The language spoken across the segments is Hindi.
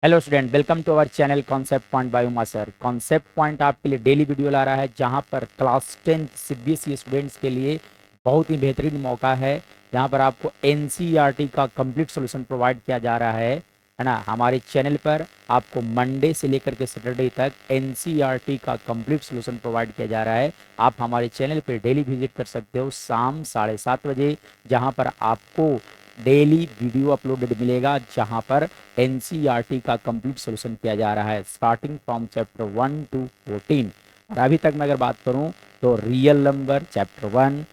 Hello student, welcome to our channel concept point by Uma sir. Concept point आपके लिए डेली वीडियो ला रहा है, जहां पर क्लास 10 सीबीएसई स्टूडेंट्स के लिए बहुत ही बेहतरीन मौका है, जहां पर आपको एनसीईआरटी का कंप्लीट सॉल्यूशन प्रोवाइड किया जा रहा है ना। हमारे चैनल पर आपको मंडे से लेकर के सैटरडे तक एनसीईआरटी का कंप्लीट सॉल्यूशन प्रोवाइड किया जा रहा है। आप हमारे चैनल पर डेली विजिट कर सकते हो शाम 7:30 बजे, जहां पर आपको डेली वीडियो अपलोडेड मिलेगा, जहां पर एनसीईआरटी का कंप्लीट सॉल्यूशन किया जा रहा है स्टार्टिंग फ्रॉम चैप्टर 1 to 14। और अभी तक मैं अगर बात करूं तो real number chapter 1,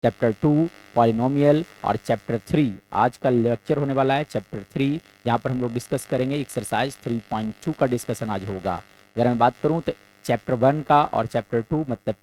chapter 2 polynomial और चैप्टर 3 आज का लेक्चर होने वाला है। चैप्टर 3 जहां पर हम लोग डिस्कस करेंगे एक्सरसाइज 3.2 का डिस्कशन आज होगा। अगर मैं बात करूं तो चैप्टर 1 का और चैप्टर 2 मतलब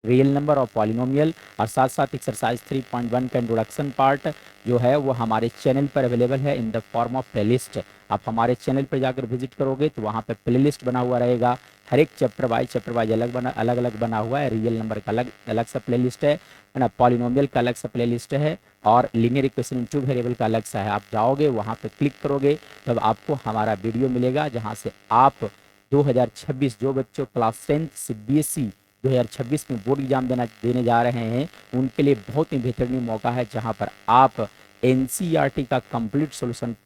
रियल नंबर और पॉलिनोमियल, और साथ साथ एक्सरसाइज 3.1 का इंट्रोडक्शन पार्ट जो है वो हमारे चैनल पर अवेलेबल है in the form of playlist. आप हमारे चैनल पर जाकर विजिट करोगे तो वहाँ पे प्लेलिस्ट बना हुआ रहेगा। हर एक चैप्टर वाइज अलग अलग बना हुआ है। रियल नंबर का अलग अलग सा प्लेलिस्ट है ना, पॉलिनोमियल का अलग सा प्लेलिस्ट है, और linear equation in two variable का अलग सा है। आप जाओगे वहाँ पे क्लिक करोगे तब आपको हमारा वीडियो मिलेगा, जहाँ से आप 2026 जो बच्चों क्लास 10 सीबीएसई 2026 में बोर्ड एग्जाम देने जा रहे हैं, उनके लिए बहुत ही बेहतरीन मौका है, जहां पर आप एनसीईआरटी का कंप्लीट सॉल्यूशन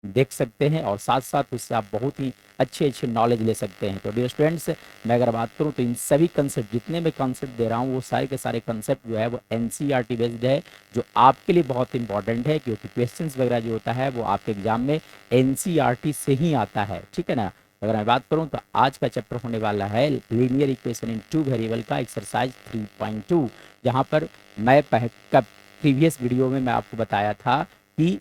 देख सकते हैं और साथ साथ उससे आप बहुत ही अच्छे नॉलेज ले सकते हैं। तो डियर स्टूडेंट्स, मैं अगर बात करूं तो इन सभी कंसेप्ट, जितने मैं कंसेप्ट दे रहा हूं वो सारे के सारे कंसेप्ट जो है वो एनसीईआरटी बेस्ड है, जो आपके लिए बहुत इंपॉर्टेंट है, क्योंकि क्वेश्चंस वगैरह जो होता है वो आपके एग्जाम में एनसीईआरटी से ही आता है। ठीक है ना। अगर मैं बात करूं तो आज का चैप्टर होने वाला है linear equation in two variable का एक्सरसाइज 3.2, जहां पर मैं प्रीवियस वीडियो में मैं आपको बताया था कि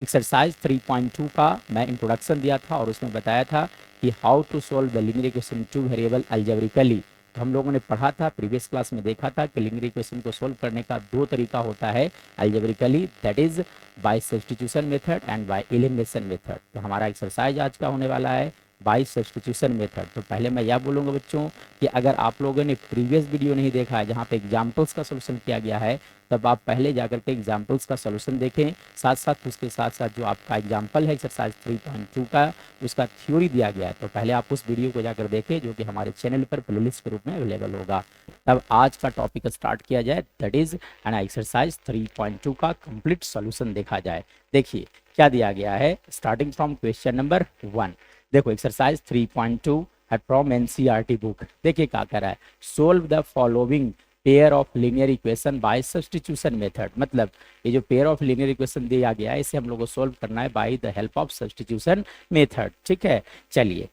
एक्सरसाइज 3.2 का मैं इंट्रोडक्शन दिया था और उसमें बताया था कि how to solve the linear equation in two variable algebraically. तो हम लोगों ने पढ़ा था, प्रीवियस क्लास में देखा था कि लीनियर इक्वेशन को सॉल्व करने का दो तरीका होता है algebraically, that is by substitution method and by elimination method. तो हमारा एक्सरसाइज आज का होने वाला है बाय सब्स्टिट्यूशन मेथड। तो पहले मैं यह बोलूँगा बच्चों कि अगर आप लोगों ने प्रीवियस वीडियो नहीं देखा है जहाँ पे एग्जाम्पल्स का सोल्यूशन किया गया है, तब आप पहले जाकर के एग्जाम्पल्स का सोल्यूशन देखें। साथ साथ उसके साथ साथ जो आपका एग्जाम्पल है एक्सरसाइज 3.2 का, उसका थ्योरी दिया गया है, तो पहले आप उस वीडियो को जाकर देखें, जो कि हमारे चैनल पर प्लेलिस्ट के रूप में अवेलेबल होगा। तब आज का टॉपिक स्टार्ट किया जाए, दैट इज एन एक्सरसाइज 3.2 का कंप्लीट सोल्यूशन देखा जाए। देखिए क्या दिया गया है, स्टार्टिंग फ्रॉम क्वेश्चन नंबर 1। देखो एक्सरसाइज 3.2 है फ्रॉम एनसीईआरटी बुक। देखिए क्या कर रहा है, solve the following pair of linear equation by substitution method. मतलब ये जो पेयर ऑफ लीनियर इक्वेशन दिया गया है, इसे हम लोग को सोल्व करना है by the help of substitution method. ठीक है, चलिए।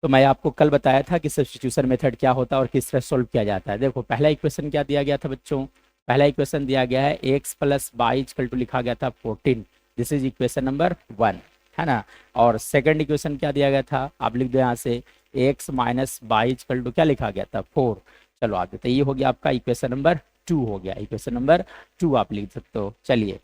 तो मैं आपको कल बताया था कि सब्स्टिट्यूशन मेथड क्या होता है और किस तरह सोल्व किया जाता है। देखो पहला इक्वेशन क्या दिया गया था बच्चों, पहला इक्वेशन दिया गया है x plus y equal to लिखा गया था 14। दिस इज इक्वेशन नंबर 1, है ना। और सेकंड इक्वेशन क्या दिया गया था, आप लिख दो यहाँ से x minus y equal to क्या लिखा गया था 4। चलो आगे, तो ये हो गया आपका इक्वेशन नंबर 2 हो गया, इक्वेशन नंबर 2 आप लिख सकते हो। चलिए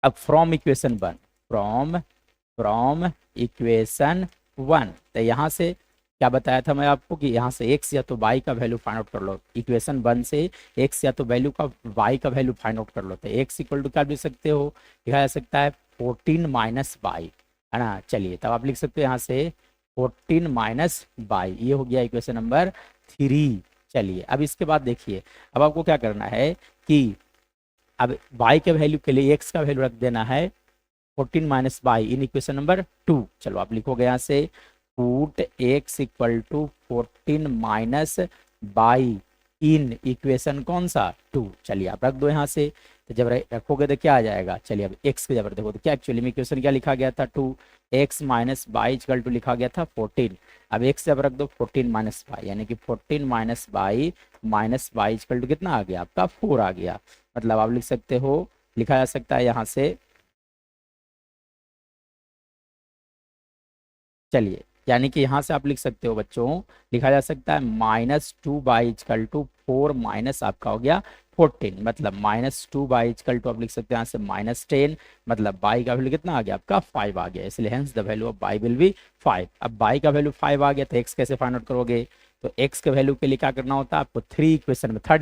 अब from equation 1, from from equation 1, तो यहाँ से क्या बताया था मैं आपको कि यहाँ से x या तो y का वैल्यू फाइंड आउट कर लो। इक्वेशन 1 से x या तो वैल्यू का y का वैल्यू फाइंड आउट कर लो, तो x इक्वल टू क्या लिख सकते हो, लिखा जा सकता है 14 माइनस y, है ना। चलिए तब आप लिख सकते हो यहाँ से 14 माइनस y, ये हो गया इक्वेशन नंबर 3। चलिए अब इसके बाद देखिए, अब आपको क्या करना है कि अब y के वैल्यू के लिए x का वैल्यू रख देना है 14 minus y in equation number 2। चलो आप लिखोगे यहाँ से put x equal to 14 minus y in equation कौन सा 2। चलिए आप रख दो यहाँ से, तो जब रखोगे तो क्या आ जाएगा। चलिए अब x के जब देखो तो क्या एक्चुअली में इक्वेशन क्या लिखा गया था 2, x minus y equal to लिखा गया था 14। अब x जब रख दो 14 माइनस बाई, यानी कि 14 माइनस बाई इक्वल टू कितना आ गया आपका 4 आ गया। मतलब आप लिख सकते हो, लिखा जा सकता है यहाँ से, चलिए यानी कि यहाँ से आप लिख सकते हो बच्चों, लिखा जा सकता है -2/4 माइनस आपका हो गया 14, मतलब -2/2 आप लिख सकते हैं यहाँ से -10, मतलब बाई का वैल्यू कितना आ गया आपका 5 आ गया, इसलिए hence the value of y will B 5। अब बाई का वैल्यू 5 आ गया तो एक्स कैसे फाइंड आउट करोगे, तो एक्स के वैल्यू के लिए क्या करना होता है आपको, थर्ड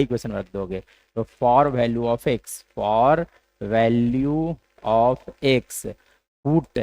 इक्वेशन में रख दोगे। तो for value of x, for value of x put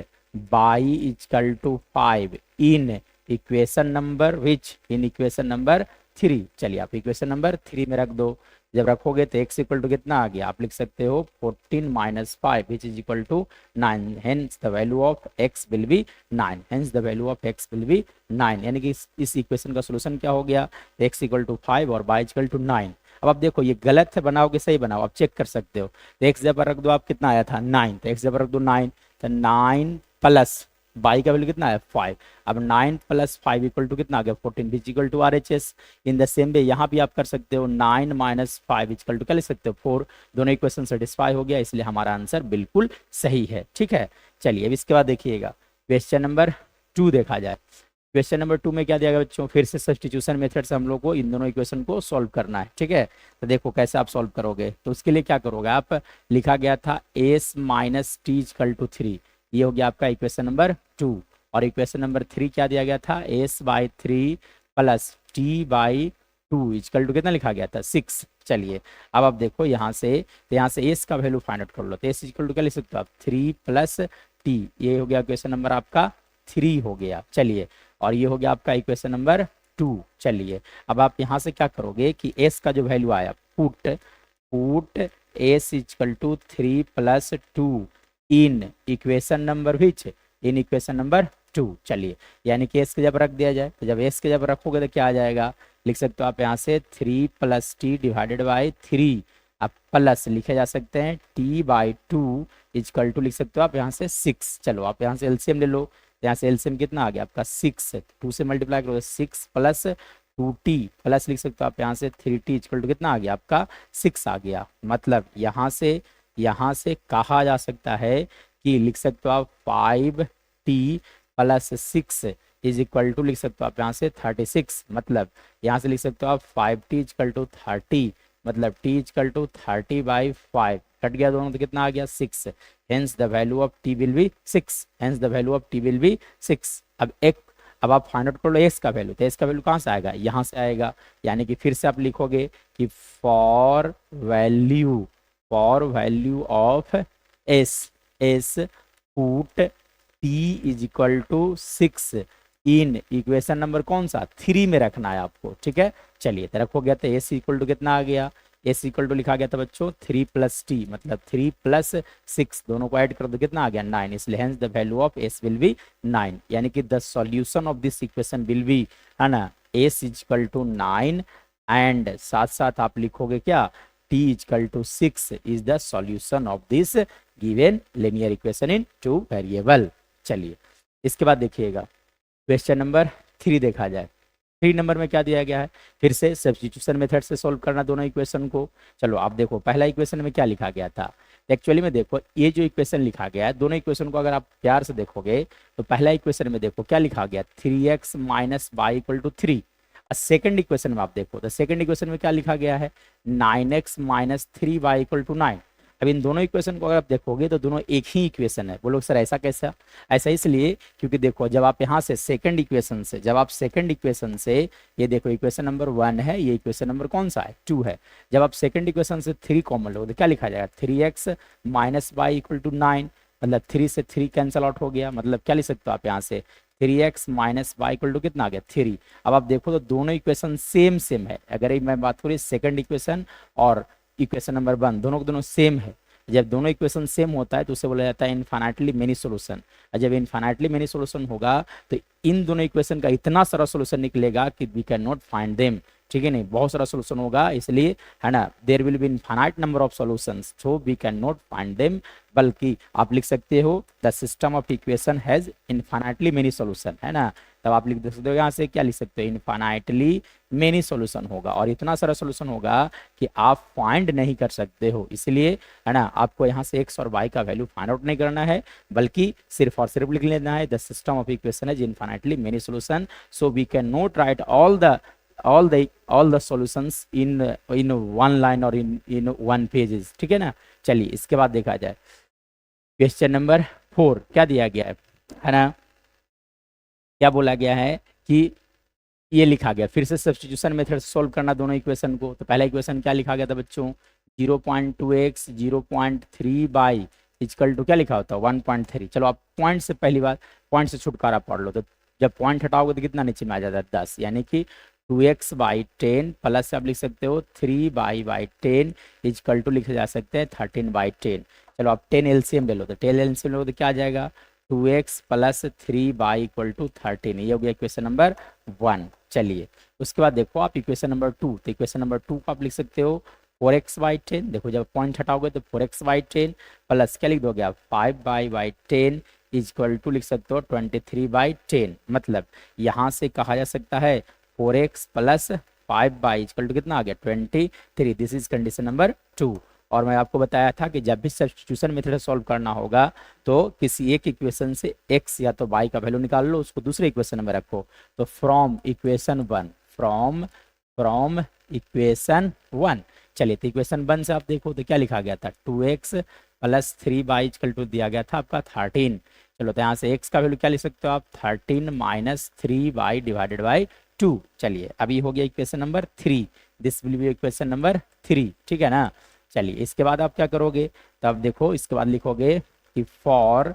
y equal to 5 in equation number which, in equation number 3। चलिए आप इक्वेशन नंबर 3 में रख दो। जब रखोगे तो x इक्वल टू कितना आ गया, आप लिख सकते हो 14 minus 5 which is equal to 9, hence the value of x will be 9, hence the value of x will be 9। यानी कि इस इक्वेशन का सोल्यूशन क्या हो गया, x इक्वल टू 5 और y इक्वल टू 9। अब आप देखो ये गलत है बनाओ कि सही बनाओ, आप चेक कर सकते हो। तो x जब रख दो आप कितना आया था 9, तो x जब रख दो 9, तो 9 प्लस बाई का वैल्यू कितना है 5। अब 9 प्लस 5 इक्वल टू कितना आ गया 14 which equal to RHS। In the same way यहाँ भी आप कर सकते हो 9 माइनस 5 इक्वल टू क्या लिख सकते हो 4। दोनों इक्वेशन सेटिस्फाई हो गया, इसलिए हमारा आंसर बिल्कुल सही है। ठीक है, चलिए अब इसके बाद देखिएगा क्वेश्चन नंबर 2 देखा जाए। क्वेश्चन नंबर 2 में क्या दिया गया बच्चों, फिर से सब्स्टिट्यूशन मेथड से हम लोग को इन दोनों इक्वेशन को सॉल्व करना है। ठीक है, तो देखो कैसे आप सॉल्व करोगे। तो उसके लिए क्या करोगे आप, लिखा गया था s minus t equal to 3, ये हो गया आपका इक्वेशन नंबर 2। और इक्वेशन नंबर 3 क्या दिया गया था, s by 3 plus t by 2 equal to कितना लिखा गया था 6। चलिए अब आप देखो यहाँ से, तो यहाँ से एस का वैल्यू फाइंड आउट कर लो। तो एस इक्वल टू क्या लिख सकते हो आप 3 प्लस टी, ये हो गया क्वेश्चन नंबर आपका 3 हो गया। चलिए और ये हो गया आपका इक्वेशन नंबर 2। चलिए अब आप यहाँ से क्या करोगे कि s का जो वैल्यू आया put s equal to 3 plus 2 in equation number which, in equation number 2। चलिए यानी कि s के जब रख दिया जाए, तो जब s के जब रखोगे तो क्या आ जाएगा, लिख सकते हो आप यहाँ से 3 प्लस टी डिवाइडेड बाई 3, अब प्लस लिखे जा सकते हैं t बाई 2 इक्वल टू लिख सकते हो आप यहाँ से 6। चलो आप यहाँ से एलसीएम ले लो, यहाँ से एलसीएम कितना आ गया आपका 6, 2 से मल्टीप्लाई करोगे 6 प्लस 2t प्लस लिख सकते हो आप यहाँ से 3t इक्वल टू कितना आ गया आपका 6 आ गया। मतलब यहाँ से कहा जा सकता है कि लिख सकते हो आप 5t plus 6 is equal to लिख सकते हो आप यहाँ से 36। मतलब यहाँ से लिख सकते हो आप 5t इक्वल टू 30, मतलब t equal to 30 by 5, cut गया दोनों तो कितना आ गया 6, hence the value of t will be 6, hence the value of t will be 6। अब आप फाइंड आउट कर लो x का वैल्यू, तो x का वैल्यू कहाँ से आएगा, यहाँ से आएगा। यानी कि फिर से आप लिखोगे कि for value of s put t is equal to 6 in equation number कौन सा 3 में रखना है आपको। ठीक है, चलिए तो रखो गया, तो s इक्वल टू कितना आ गया, s इक्वल टू लिखा गया था बच्चों 3 प्लस टी, मतलब 3 प्लस 6 दोनों को ऐड कर दो कितना आ गया 9, इसलिए hence the value of s will be 9। यानी कि the solution of this equation will be, है ना, s इक्वल टू 9 एंड साथ साथ आप लिखोगे क्या t equal to 6 is the solution of this given linear equation in 2 variable. चलिए इसके बाद देखिएगा क्वेश्चन नंबर 3 देखा जाए। 3 नंबर में क्या दिया गया है, फिर से सब्स्टिट्यूशन मेथड से सॉल्व करना दोनों इक्वेशन को। चलो आप देखो पहला इक्वेशन में क्या लिखा गया था, एक्चुअली में देखो ये जो इक्वेशन लिखा गया है दोनों इक्वेशन को अगर आप प्यार से देखोगे तो पहला इक्वेशन में देखो क्या लिखा गया 3x minus y equal to 3। Second equation में आप देखो तो सेकेंड इक्वेशन में क्या लिखा गया है 9x minus 3y equal to 9। अब इन दोनों इक्वेशन को अगर आप देखोगे तो दोनों एक ही इक्वेशन है। बोलो सर ऐसा कैसा, ऐसा इसलिए क्योंकि देखो जब आप यहाँ से सेकंड इक्वेशन से, जब आप सेकंड इक्वेशन से, ये देखो इक्वेशन नंबर 1 है, ये इक्वेशन नंबर कौन सा है 2 है, जब आप सेकंड इक्वेशन से 3 कॉमन लोगे तो क्या लिखा जाएगा 3x minus y equal to 9, मतलब 3 से 3 कैंसिल आउट हो गया, मतलब क्या लिख सकते हो आप यहाँ से 3x minus y equal to कितना आ गया 3। अब आप देखो तो दोनों इक्वेशन सेम है। अगर मैं बात करूँ सेकंड इक्वेशन और इक्वेशन नंबर 1 दोनों को दोनों सेम है। जब दोनों इक्वेशन सेम होता है तो उसे बोला जाता है इनफाइनाइटली मेनी सॉल्यूशन। और जब इनफाइनाइटली मेनी सॉल्यूशन होगा तो इन दोनों इक्वेशन का इतना सारा सॉल्यूशन निकलेगा कि we can not find them. ठीक है, नहीं बहुत सारा सॉल्यूशन होगा, इसलिए है ना there will be infinite number of solutions, so we can not find them. बल्कि आप लिख सकते हो the system of equation has infinitely many solution, है ना, तब आप लिख सकते हो यहाँ से क्या लिख सकते हो इनफाइनाइटली मेनी सॉल्यूशन होगा और इतना सारा सॉल्यूशन होगा कि आप फाइंड नहीं कर सकते हो। इसलिए है ना आपको यहाँ से x और y का वैल्यू फाइंड आउट नहीं करना है, बल्कि सिर्फ और सिर्फ लिख लेना है द सिस्टम ऑफ इक्वेशन है infinitely many solution, so we can not write all the solutions in one line or in one pages। ठीक है ना, चलिए इसके बाद देखा जाए क्वेश्चन नंबर 4 क्या दिया गया है ना, क्या बोला गया है कि ये लिखा गया फिर से सब्स्टिट्यूशन मेथड से सॉल्व करना दोनों इक्वेशन को। तो पहला इक्वेशन क्या लिखा गया था बच्चों 0.2x 0.3 बाई इक्वल टू क्या लिखा होता है 1.3। चलो आप पॉइंट से पहली बार पॉइंट से छुटकारा पढ़ लो, तो जब पॉइंट हटाओगे तो कितना नीचे में आ जाता है 10, यानी कि 2x/10 प्लस आप लिख सकते हो 3y/10 इक्वल टू लिखे जा सकते हैं 13/10। चलो आप 10 एलसीएम ले लो, तो 10 एलसीएम लो तो क्या आ जाएगा 2x plus 3y equal to 13। ये हो गया इक्वेशन नंबर 1। चलिए उसके बाद देखो आप इक्वेशन नंबर 2, तो इक्वेशन नंबर 2 को आप लिख सकते हो 4x/10। देखो जब पॉइंट हटाओगे तो 4x/10 प्लस क्या लिख दोगे आप 5y/10 इक्वल टू लिख सकते हो 23/10। मतलब यहाँ से कहा जा सकता है 4x plus 5y equal to कितना आ गया 23। This is condition number 2। और मैं आपको बताया था कि जब भी सब्स्टिट्यूशन मेथड सॉल्व करना होगा तो किसी एक इक्वेशन से x या तो y का वैल्यू निकाल लो, उसको दूसरे इक्वेशन में रखो। तो फ्रॉम इक्वेशन 1, फ्रॉम इक्वेशन 1। चलिए तो इक्वेशन 1 से आप देखो तो क्या लिखा गया था 2x plus 3y equal to दिया गया था आपका 13। चलो तो यहाँ से x का वैल्यू क्या लिख सकते हो आप 13 माइनस 3y डिवाइडेड बाई 2। चलिए अभी हो गया equation number 3, this will be equation number 3, ठीक है ना। चलिए इसके बाद आप क्या करोगे, तब देखो इसके बाद लिखोगे कि for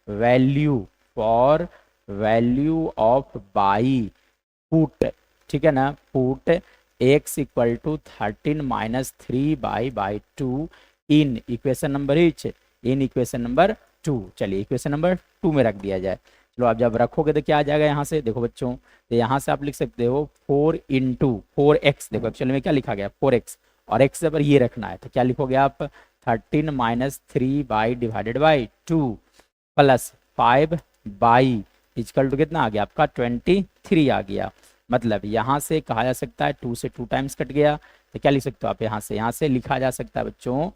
value of y put, ठीक है ना, put x equal to 13 minus 3y/2 in equation number 2। चलिए इक्वेशन नंबर 2 में रख दिया जाए। चलो आप जब रखोगे तो क्या आ जाएगा यहाँ से, देखो बच्चों तो यहाँ से आप लिख सकते हो 4 इंटू 4x। देखो एक्चुअली में क्या लिखा गया 4x, और x पर ये रखना है तो क्या लिखोगे आप 13 minus 3y divided by 2 plus 5y equal to कितना आ गया आपका 23 आ गया। मतलब यहाँ से कहा जा सकता है 2 से 2 टाइम्स कट गया, तो क्या लिख सकते हो आप यहाँ से लिखा जा सकता है बच्चों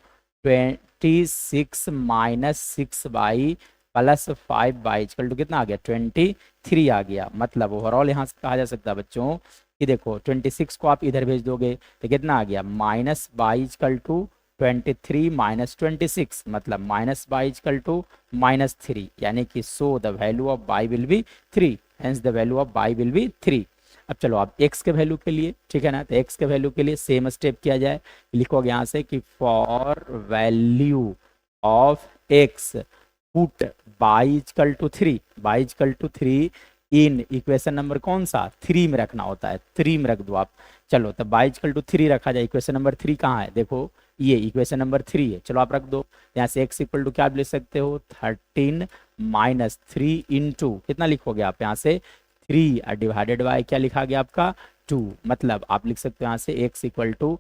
26 minus 6y plus 5y equal to कितना आ गया 23 आ गया। मतलब ओवरऑल यहाँ से कहा जा सकता है बच्चों कि देखो 26 को आप इधर भेज दोगे तो कितना आ गया minus y equal to 23 minus 26, मतलब माइनस बाई इक्वल टू -3, यानी कि so the value of y will be 3, hence the value of y will be 3। अब चलो आप x के वैल्यू के लिए, ठीक है ना, तो x के वैल्यू के लिए सेम स्टेप किया जाए। लिखोगे यहाँ से कि for value of x put y equal to 3 in equation number कौन सा 3 में रखना होता है, 3 में रख दो आप। चलो तो बाई इक्वल टू 3 रखा जाए। इक्वेशन नंबर 3 कहाँ है, देखो ये इक्वेशन नंबर 3 है। चलो आप रख दो यहाँ से x इक्वल टू क्या आप ले सकते हो 13 माइनस 3 इंटू कितना लिखोगे आप यहाँ से 3 डिवाइडेड बाय क्या लिखा गया आपका 2। मतलब आप लिख सकते हो यहाँ से x equal to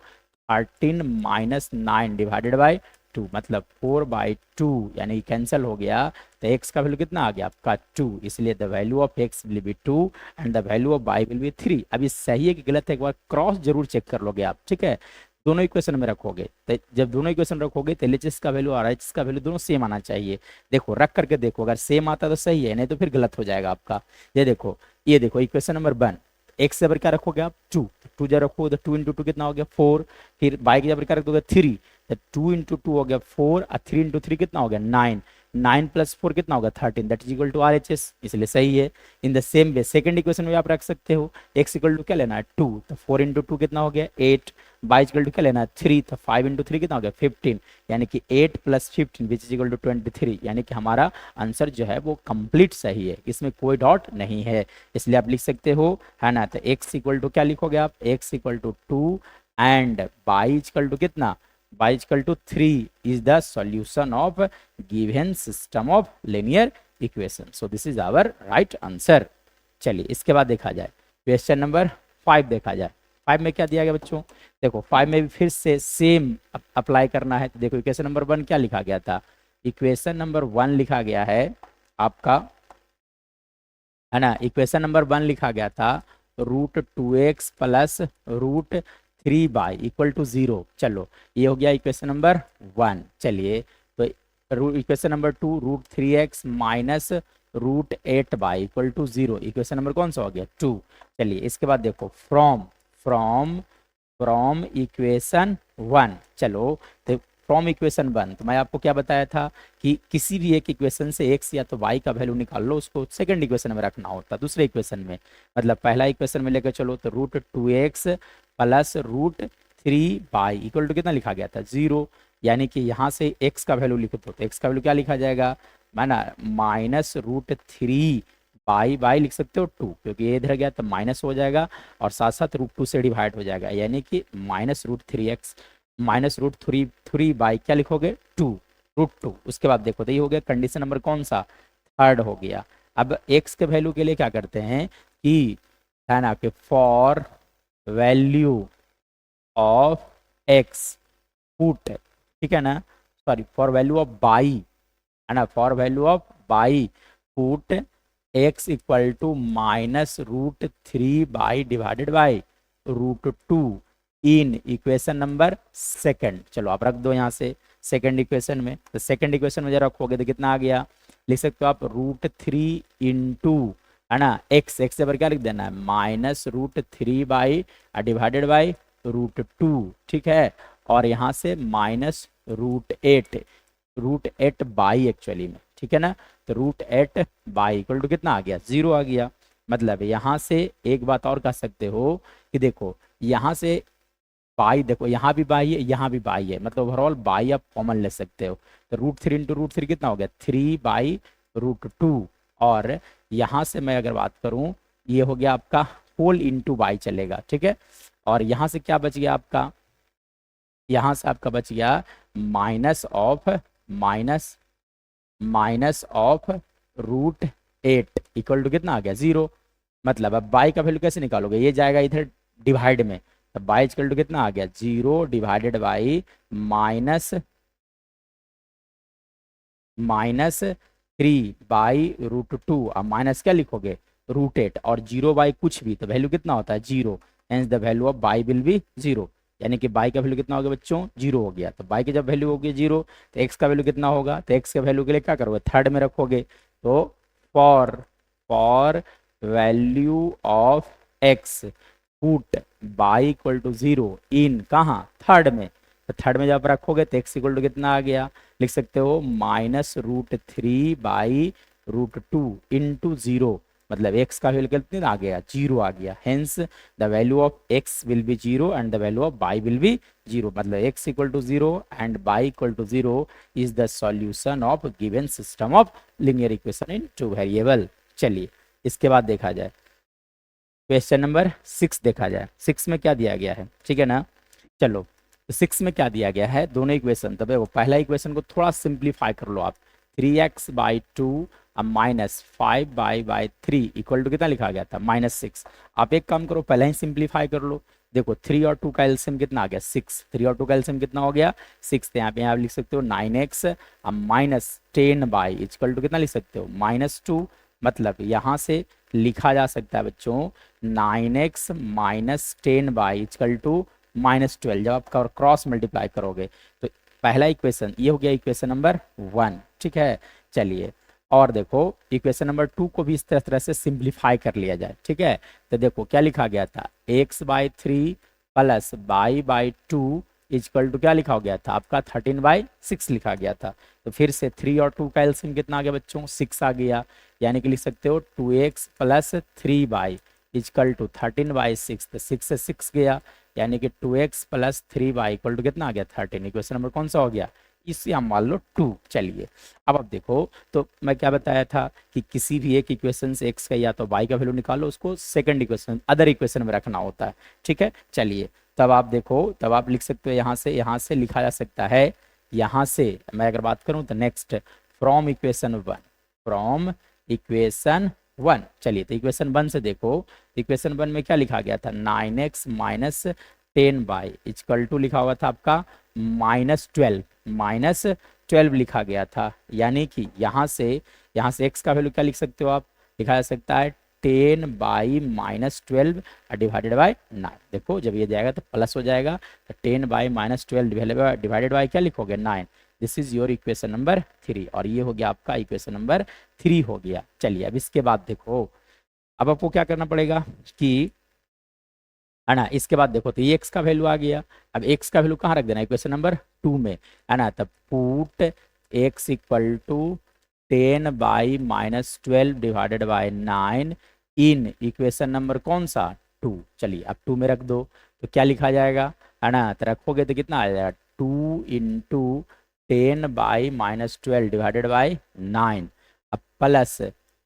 13 minus 9 divided by 2, मतलब 4/2, यानी कैंसिल हो गया। तो x का वैल्यू कितना आ गया आपका 2, इसलिए the value of x will B 2 and the value of y will be 3। अभी सही है कि गलत है एक बार क्रॉस जरूर चेक कर लोगे आप, ठीक है। दोनों इक्वेशन में रखोगे तो जब दोनों इक्वेशन रखोगे तो LHS का वैल्यू और RHS का वैल्यू दोनों सेम आना चाहिए। देखो रख करके देखो, अगर सेम आता तो सही है, नहीं तो फिर गलत हो जाएगा आपका। ये देखो इक्वेशन नंबर 1, x जबर क्या रखोगे आप 2 जब रखोगे तो 2 इंटू 2 कितना हो गया 4, फिर बाई की जबर क्या रख दोगे 3, तो 2 इंटू 2 हो गया 4 और 3 इंटू 3 कितना हो गया 9, 9 प्लस 4 कितना होगा 13, that is equal to RHS, इसलिए सही है। In the same way second equation में आप रख सकते हो x इक्वल टू क्या लेना है 2, तो 4 इंटू 2 कितना हो गया 8, बाई इक्वल टू क्या लेना है 3, तो 5 इंटू 3 कितना हो गया 15, यानी कि 8 plus 15 which is equal to 23, यानी कि हमारा आंसर जो है वो कंप्लीट सही है, इसमें कोई डॉट नहीं है, इसलिए आप लिख सकते हो, है ना। तो x इक्वल टू क्या लिखोगे आप x equal to 2 and y equal to कितना y equal to 3 is the solution of given system of linear equation. So this is our right answer. चलिए इसके बाद देखा जाए क्वेश्चन नंबर 5 देखा जाए। 5 में क्या दिया गया बच्चों, देखो 5 में भी फिर से सेम अप्लाई करना है। तो देखो इक्वेशन नंबर 1 क्या लिखा गया था, इक्वेशन नंबर 1 लिखा गया है आपका, है ना, इक्वेशन नंबर 1 लिखा गया था √2x plus √3y equal to 0। चलो ये हो गया इक्वेशन नंबर 1। चलिए तो equation number 2 √3x minus √8y equal to 0, equation number कौन सा हो गया 2। चलिए इसके बाद देखो फ्रॉम इक्वेशन 1, चलो तो फ्रॉम इक्वेशन 1, तो मैं आपको क्या बताया था कि किसी भी एक इक्वेशन से x या तो y का वैल्यू निकाल लो, उसको सेकंड इक्वेशन में रखना होता है, दूसरे इक्वेशन में। मतलब पहला इक्वेशन में लेकर चलो तो √2x plus √3y equal to कितना लिखा गया था 0, यानी कि यहाँ से x का वैल्यू लिखो तो x का वैल्यू क्या लिखा जाएगा, माना -√3 बाई लिख सकते हो 2, क्योंकि ये इधर गया तो माइनस हो जाएगा और साथ साथ √2 से डिवाइड हो जाएगा, यानी कि -√3x -√3 बाई क्या लिखोगे 2 √2। उसके बाद देखो तो ये हो गया कंडीशन नंबर कौन सा, थर्ड हो गया। अब x के वैल्यू के लिए क्या करते हैं कि है ना कि for value of x put, ठीक है ना, sorry for value of y, है ना, for value of y put x equal to -√3 y divided by √2 in equation number second. चलो आप रख दो यहाँ से सेकंड इक्वेशन में, तो सेकंड इक्वेशन में जब रखोगे तो कितना आ गया, लिख सकते हो आप √3 इंटू, है ना, x के पर क्या लिख देना है -√3 बाई डिवाइडेड बाई √2, ठीक है, और यहाँ से -√8 बाई एक्चुअली में, ठीक है ना, तो √8 बाई इक्वल टू कितना आ गया 0 आ गया। मतलब यहाँ से एक बात और कह सकते हो कि देखो यहाँ से बाई, देखो यहाँ भी बाई है यहाँ भी बाई है, मतलब ओवरऑल बाई आप कॉमन ले सकते हो, तो √3 इंटू √3 कितना हो गया 3 बाई √2, और यहाँ से मैं अगर बात करूँ ये हो गया आपका होल इंटू बाई चलेगा, ठीक है, और यहाँ से क्या बच गया आपका, यहाँ से आपका बच गया माइनस ऑफ √8 इक्वल टू कितना आ गया 0। मतलब अब बाई का वैल्यू कैसे निकालोगे, ये जाएगा इधर डिवाइड में, तो बाई इक्वल टू कितना आ गया 0 डिवाइडेड बाई -3 बाई √2, अब माइनस क्या लिखोगे √8 और 0 बाई कुछ भी तो वैल्यू कितना होता है 0, hence the value of y will be 0, यानी कि बाई का वैल्यू कितना हो गया बच्चों 0 हो गया। तो बाई की जब वैल्यू होगी 0 तो एक्स का वैल्यू कितना होगा, तो एक्स के वैल्यू के लिए क्या करोगे थर्ड में रखोगे, तो for value of x put y equal to 0 in कहाँ थर्ड में, तो थर्ड में जब रखोगे तो एक्स इक्वल टू कितना आ गया, लिख सकते हो -√3 बाई √2 इंटू 0, मतलब x का वैल्यू कितना आ गया 0 आ गया, hence the value of x will be 0 and the value of y will be 0, मतलब x equal to 0 and y equal to 0 is the solution of given system of linear equation in two variable. चलिए इसके बाद देखा जाए क्वेश्चन नंबर 6 देखा जाए, 6 में क्या दिया गया है, ठीक है ना, चलो तो 6 में क्या दिया गया है दोनों इक्वेशन, तब वो पहला इक्वेशन को थोड़ा सिंप्लीफाई कर लो आप, 3x बाई 2 अब -5/3 इक्वल टू कितना लिखा गया था -6। आप एक काम करो पहले ही सिंप्लीफाई कर लो, देखो 3 और 2 का एलसीएम कितना आ गया 6, 3 और 2 का एलसीएम कितना हो गया 6, तो यहाँ पे आप लिख सकते हो 9x अब -10 बाई इक्वल टू कितना लिख सकते हो -2, मतलब यहाँ से लिखा जा सकता है बच्चों 9x -10 बाई इक्वल टू -12, जब आप क्रॉस मल्टीप्लाई करोगे तो पहला इक्वेशन ये हो गया इक्वेशन नंबर 1, ठीक है। चलिए और देखो इक्वेशन नंबर 2 को भी इस तरह से सिंप्लीफाई कर लिया जाए, ठीक है, तो देखो क्या लिखा गया था x/3 plus y/2 equal to क्या लिखा हो गया था आपका 13/6 लिखा गया था, तो फिर से 3 और 2 का एलसीएम कितना आ गया बच्चों 6 आ गया, यानी कि लिख सकते हो 2x plus 3y equal to 13/6, तो 6 से 6 गया, यानी कि 2x plus 3y equal to कितना आ गया 13, इक्वेशन नंबर कौन सा हो गया इसे हम मान लो 2। चलिए अब आप देखो तो मैं क्या बताया था कि किसी भी एक इक्वेशन से x का या तो y का वैल्यू निकालो उसको सेकंड इक्वेशन अदर इक्वेशन में रखना होता है, ठीक है। चलिए तब आप देखो तब आप लिख सकते हो यहाँ से लिखा जा सकता है, यहाँ से मैं अगर बात करूँ तो नेक्स्ट फ्रॉम इक्वेशन 1, चलिए तो इक्वेशन 1 से देखो, इक्वेशन 1 में क्या लिखा गया था 9x -10 बाई इक्वल टू लिखा हुआ था आपका -12 लिखा गया था, यानी कि यहाँ से x का वैल्यू क्या लिख सकते हो आप, लिखा जा सकता है 10 बाई -12 डिवाइडेड बाई 9, देखो जब ये जाएगा तो प्लस हो जाएगा, तो 10 बाई -12 डिवाइडेड बाई क्या लिखोगे 9, this is your equation number 3, और ये हो गया आपका इक्वेशन नंबर 3 हो गया। चलिए अब इसके बाद देखो अब आपको क्या करना पड़ेगा कि है ना, इसके बाद देखो तो ये x का वैल्यू आ गया, अब x का वैल्यू कहाँ रख देना इक्वेशन नंबर 2 में, है ना, तब put x equal to 10 y -12 divided by 9 in equation number कौन सा 2, चलिए अब 2 में रख दो तो क्या लिखा जाएगा, है ना, तो रखोगे तो कितना आ जाएगा 2 × 10⁻12 डिवाइडेड बाई 9, अब प्लस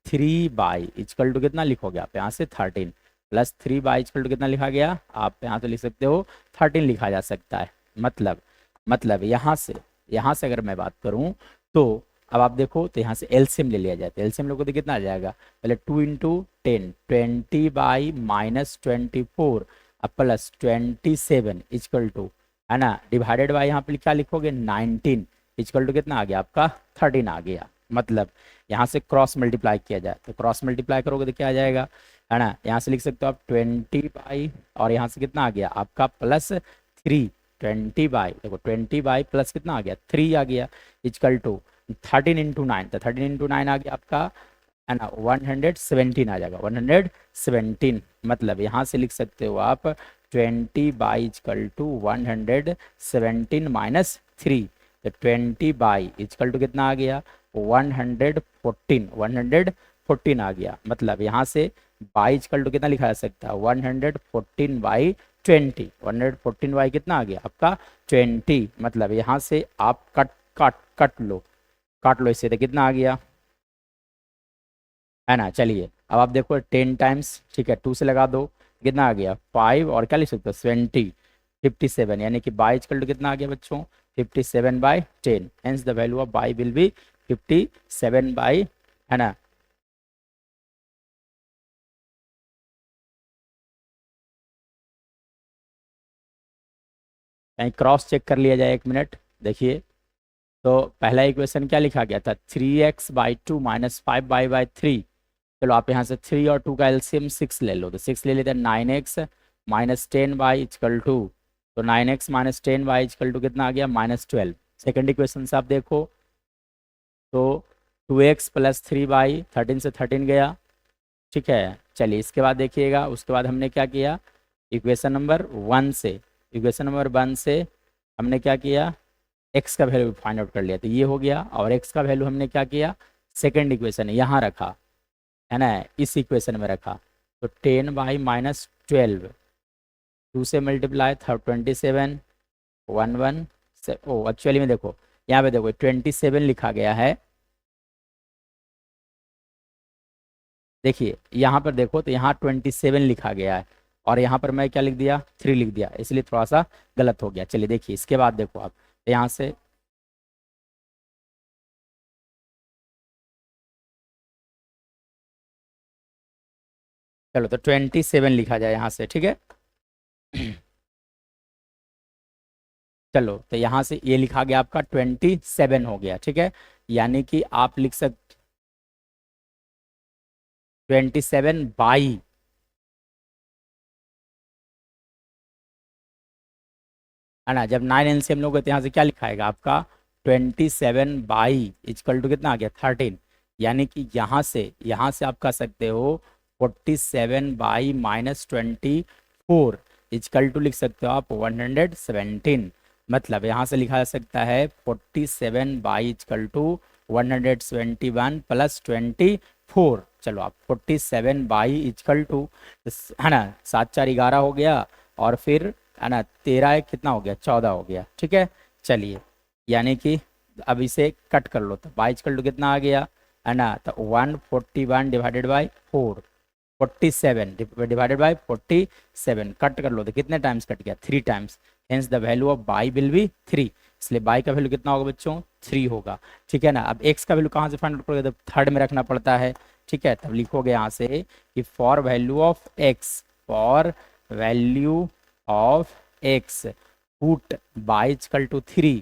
3 इक्वल टू कितना लिखोगे आप यहाँ से 13, प्लस 3 इक्वल टू कितना लिखा गया, आप यहाँ तो लिख सकते हो 13 लिखा जा सकता है। मतलब यहाँ से अगर मैं बात करूँ तो अब आप देखो तो यहाँ से एलसीएम ले लिया जाए, तो एलसीएम लोगों तो कितना आ जाएगा, पहले 2 × 10 20/-24 अब प्लस 27 इक्वल टू, है ना, डिवाइडेड बाय यहाँ पे क्या लिखोगे 19 इक्वल टू कितना आ गया आपका 13 आ गया। मतलब यहाँ से क्रॉस मल्टीप्लाई किया जाए तो क्रॉस मल्टीप्लाई करोगे तो क्या आ जाएगा, है ना, यहाँ से लिख सकते हो आप 20 और यहाँ से कितना आ गया आपका प्लस 3, 20 देखो 20 प्लस कितना आ गया 3 आ गया इक्वल टू 13 × 9, तो 13 × 9 आ गया आपका, है ना, 117 आ जाएगा 117। मतलब यहाँ से लिख सकते हो आप 20 इक्वल टू 117 माइनस 3, तो 20 इक्वल टू कितना आ गया 114 आ गया। मतलब यहाँ से बाई इक्वल टू कितना लिखा जा सकता है 114/20, 114 कितना आ गया आपका 20। मतलब यहाँ से आप काट लो इससे, तो कितना आ गया, है ना। चलिए अब आप देखो 10 टाइम्स, ठीक है, 2 से लगा दो कितना आ गया 5 और क्या लिख सकते हो 20, 57, यानी कि बाई इक्वल टू कितना आ गया बच्चों 57/10, hence the value of y will B 57 by, है ना। कहीं क्रॉस चेक कर लिया जाए, 1 मिनट देखिए। तो पहला इक्वेशन क्या लिखा गया था 3x/2 - 5y/3, चलो आप यहाँ से 3 और 2 का एलसीएम 6 ले लो, तो 6 ले लेते हैं 9x - 10y इक्वल टू, तो 9x - 10y इक्वल टू कितना आ गया -12। सेकेंड इक्वेशन से आप देखो तो 2x + 3y 13 से 13 गया, ठीक है। चलिए इसके बाद देखिएगा, उसके बाद हमने क्या किया इक्वेशन नंबर 1 से हमने क्या किया x का वैल्यू फाइंड आउट कर लिया, तो ये हो गया। और x का वैल्यू हमने क्या किया सेकेंड इक्वेशन यहाँ रखा, है ना, इस इक्वेशन में रखा, तो 10/-12 2 से मल्टीप्लाई था 27 11 से, ओ एक्चुअली में देखो यहाँ पे देखो 27 लिखा गया है, देखिए यहाँ पर देखो तो यहाँ 27 लिखा गया है और यहाँ पर मैं क्या लिख दिया 3 लिख दिया, इसलिए थोड़ा सा गलत हो गया। चलिए देखिए इसके बाद देखो आप यहाँ से, चलो तो 27 लिखा जाए यहाँ से, ठीक है। चलो तो यहाँ से ये लिखा गया आपका 27 हो गया, ठीक है, यानी कि आप लिख सकते 27 बाई, है ना, जब 9 एलसीएम लोगे तो यहाँ से क्या लिखाएगा आपका 27 इक्वल टू कितना आ गया 13, यानी कि यहाँ से आप कह सकते हो 47/-24 इक्वल टू लिख सकते हो आप 117। मतलब यहाँ से लिखा जा सकता है 47 इक्वल टू 171 + 24। चलो आप 47 इक्वल टू, है ना, 7 4 11 हो गया और फिर, है ना, 13 कितना हो गया 14 हो गया, ठीक है। चलिए यानी कि अब इसे कट कर लो, तो 22 कितना आ गया, है ना, तो 141 divided by 4, 47 divided by 47 cut कर लो तो कितने टाइम्स कट गया 3 times, hence the value of y will be 3, इसलिए बाई का वैल्यू कितना होगा बच्चों 3 होगा, ठीक है ना। अब एक्स का वैल्यू कहाँ से फाइंड आउट करोगे, तो थर्ड में रखना पड़ता है, ठीक है। तब लिखोगे यहाँ से कि for value of x put y equal to 3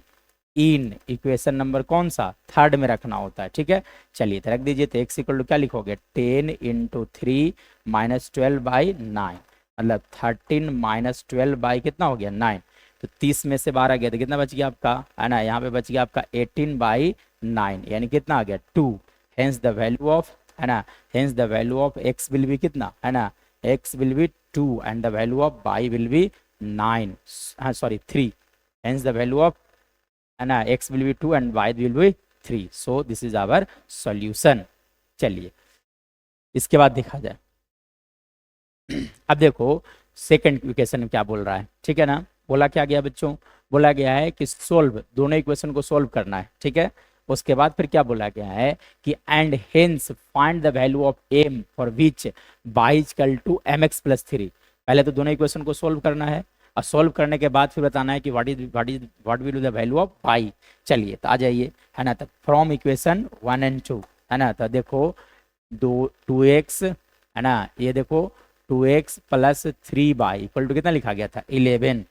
in equation number कौन सा थर्ड में रखना होता है, ठीक है। चलिए तो रख दीजिए, तो एक्स इक्वल टू क्या लिखोगे 10 × 3 - 12/9, मतलब 13 - 12 कितना हो गया 9, तो 30 में से 12 गया तो कितना बच गया आपका, है ना, यहाँ पे बच गया आपका 18/9, यानी कितना आ गया 2, हेंस द वैल्यू ऑफ, है ना, hence the value of x will be कितना, है ना, x will be 2 and the value of y will be 9, हाँ sorry 3, hence the value of, है ना, x will be 2 and y will be 3, so this is our solution। चलिए इसके बाद देखा जाए, अब देखो सेकंड इक्वेशन में क्या बोल रहा है, ठीक है ना। बोला क्या गया बच्चों, बोला गया है कि सोल्व, दोनों इक्वेशन को सोल्व करना है, ठीक है। उसके बाद फिर क्या बोला गया है कि and hence find the value of m for which y equal to m x plus three. पहले तो दोनों इक्वेशन को सोल्व करना है और सोल्व करने के बाद फिर बताना है कि what will the value of by. चलिए तो आ जाइए, है ना। तो फ्रॉम इक्वेशन 1 एंड 2, है ना। तो देखो दो 2x, है ना, ये देखो 2x plus 3y equal to कितना लिखा गया था 11।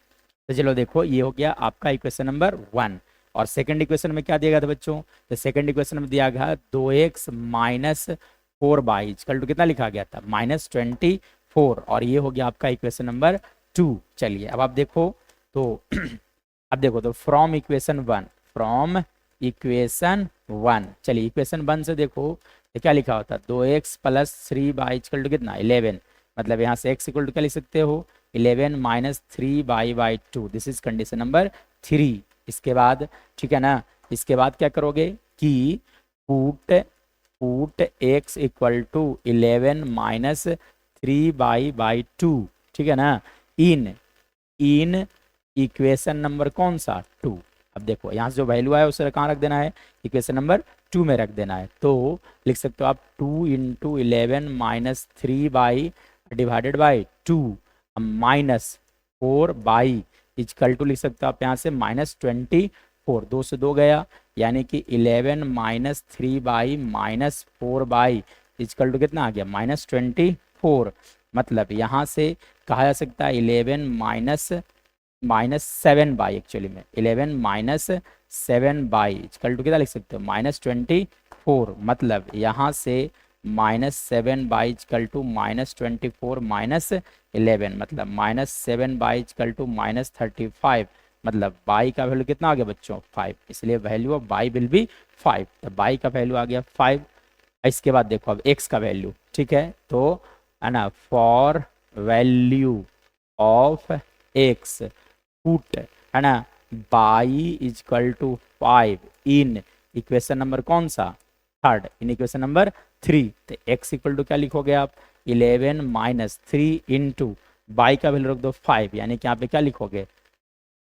तो चलो देखो ये हो गया आपका इक्वेशन नंबर 1। और सेकंड इक्वेशन में क्या दिया गया था बच्चों, तो सेकंड इक्वेशन में दिया गया 2x minus 4y equal to कितना लिखा गया था -24। और ये हो गया आपका इक्वेशन नंबर 2। चलिए अब आप देखो तो अब देखो तो फ्रॉम इक्वेशन 1, फ्रॉम इक्वेशन 1, चलिए इक्वेशन 1 से देखो तो क्या लिखा होता है 2x plus 3y equal to कितना 11। मतलब यहाँ से x इक्वल टू क्या लिख सकते हो 11 minus 3y/2। This is condition number 3। इसके बाद ठीक है ना, इसके बाद क्या करोगे कि put x equal to 11 minus 3y/2, ठीक है ना, इन इक्वेशन नंबर कौन सा 2। अब देखो यहाँ से जो वैल्यू है उसे कहाँ रख देना है, इक्वेशन नंबर 2 में रख देना है। तो लिख सकते हो आप 2 into 11 minus 3y divided by 2 minus 4y equal to लिख सकते हो आप यहाँ से -24। 2 से 2 गया, यानी कि 11 minus 3y minus 4y equal to कितना आ गया -24। मतलब यहाँ से कहा जा सकता है 11 माइनस 7y, एक्चुअली में 11 माइनस 7y इजकल टू कितना लिख सकते हो -24। मतलब यहाँ से -7y इजकल टू -24 माइनस 11, मतलब -7y इजकल टू -35। मतलब y का वैल्यू कितना आ गया बच्चों 5, इसलिए value of y will B 5। तो y का वैल्यू आ गया 5। इसके बाद देखो अब x का वैल्यू, ठीक है, तो है ना for value of x put, है ना, y equal to 5 in equation number कौन सा थर्ड, इन इक्वेशन नंबर 3। तो x इक्वल टू क्या लिखोगे आप 11 माइनस 3 इंटू y का वैल्यू रख दो 5, यानी कि यहाँ पे क्या लिखोगे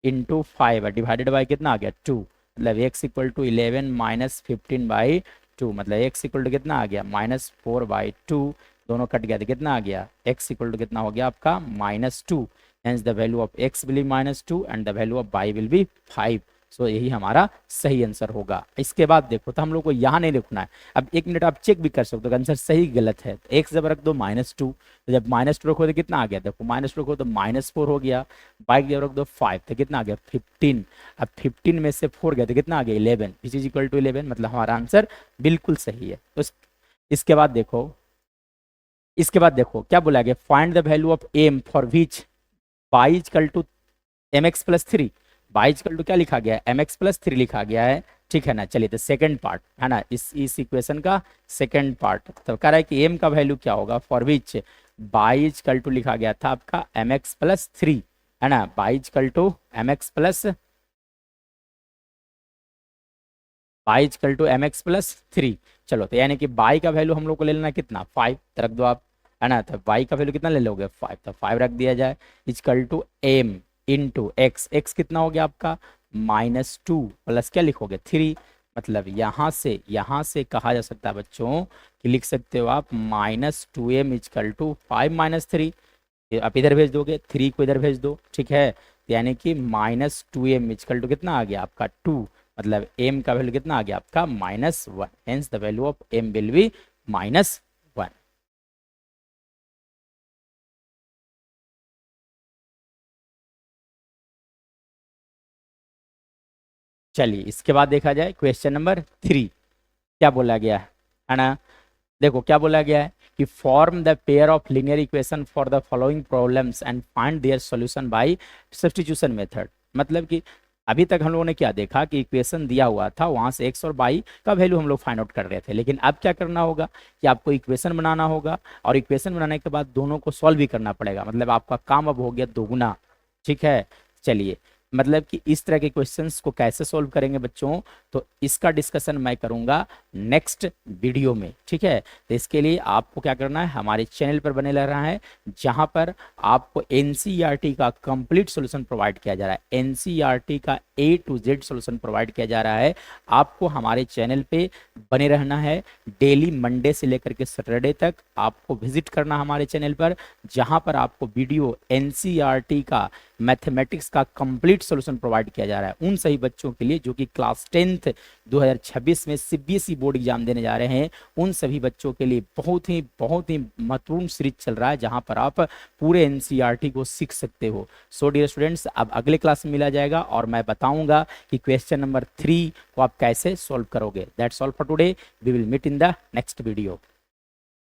इंटू 5 डिवाइडेड बाई कितना आ गया 2। मतलब x इक्वल टू 11 माइनस 15/2, मतलब x इक्वल टू कितना आ गया -4/2। दोनों कट गया तो कितना आ गया x इक्वल टू कितना हो गया आपका -2। Hence the value of x will B -2 and the value of y will B 5। सो यही हमारा सही आंसर होगा। इसके बाद देखो तो हम लोग को यहाँ नहीं लिखना है। अब 1 मिनट आप चेक भी कर सकते हो आंसर सही गलत है। तो x जब रख दो -2, तो जब -2 रखो तो कितना आ गया, देखो -2 रखो तो -4 हो गया। बाइक जब रख दो 5 तो कितना आ गया 15। अब 15 में से 4 गया तो कितना आ गया 11, विच इज इक्वल टू 11। मतलब हमारा आंसर बिल्कुल सही है। तो इसके बाद देखो, इसके बाद देखो क्या बोला गया, find the value of m for which y equal to m x plus 3। Y equal to क्या लिखा गया है एम एक्स प्लस 3 लिखा गया है, ठीक है ना। चलिए तो सेकंड पार्ट, है ना, इस इक्वेशन का सेकंड पार्ट तो कह रहा है कि एम का वैल्यू क्या होगा for which y equal to लिखा गया था आपका एम एक्स प्लस 3, है ना, y equal to m x plus m x plus 3। चलो तो यानी कि बाई का वैल्यू हम लोग को ले लेना कितना 5, तो रख दो आप, है ना। तो y का वैल्यू कितना ले लोगे 5, तो 5 रख दिया जाए equal to m into x. X कितना हो गया आपका -2 प्लस क्या लिखोगे 3। मतलब यहाँ से कहा जा सकता है बच्चों कि लिख सकते हो आप -2m इक्वल टू 5 माइनस 3। आप इधर भेज दोगे 3 को इधर भेज दो, ठीक है। तो यानी कि -2m इक्वल टू कितना आ गया आपका 2। मतलब m का वैल्यू कितना आ गया आपका -1। Hence the value of m will be -1। चलिए इसके बाद देखा जाए क्वेश्चन नंबर 3 क्या बोला गया है ना। देखो क्या बोला गया है कि form the pair of linear equation for the following problems and find their solution bye substitution method. मतलब कि अभी तक हम लोगों ने क्या देखा कि इक्वेशन दिया हुआ था, वहां से x और y का वैल्यू हम लोग फाइंड आउट कर रहे थे। लेकिन अब क्या करना होगा कि आपको इक्वेशन बनाना होगा और इक्वेशन बनाने के बाद दोनों को सॉल्व भी करना पड़ेगा। मतलब आपका काम अब हो गया दोगुना, ठीक है। चलिए मतलब कि इस तरह के क्वेश्चंस को कैसे सॉल्व करेंगे बच्चों, तो इसका डिस्कशन मैं करूंगा नेक्स्ट वीडियो में, ठीक है। तो इसके लिए आपको क्या करना है, हमारे चैनल पर बने रहना है, जहां पर आपको एनसीईआरटी का कंप्लीट सॉल्यूशन प्रोवाइड किया जा रहा है। एनसीईआरटी का A to Z solution provide किया जा रहा है। आपको हमारे चैनल पे बने रहना है, डेली मंडे से लेकर के सैटरडे तक आपको विजिट करना हमारे चैनल पर, जहां पर आपको वीडियो एनसीईआरटी का मैथमेटिक्स का कंप्लीट सॉल्यूशन प्रोवाइड किया जा रहा है उन सभी बच्चों के लिए जो कि क्लास 10th 2026 में सीबीएसई बोर्ड एग्जाम देने जा रहे हैं। उन सभी बच्चों के लिए बहुत ही महत्वपूर्ण सीरीज चल रहा है, जहां पर आप पूरे एनसीईआरटी को सीख सकते हो। सो डियर स्टूडेंट्स, अब अगले क्लास में मिला जाएगा और मैं बताऊंगा कि क्वेश्चन नंबर 3 को आप कैसे सॉल्व करोगे। That's all for today, we will meet in the next video.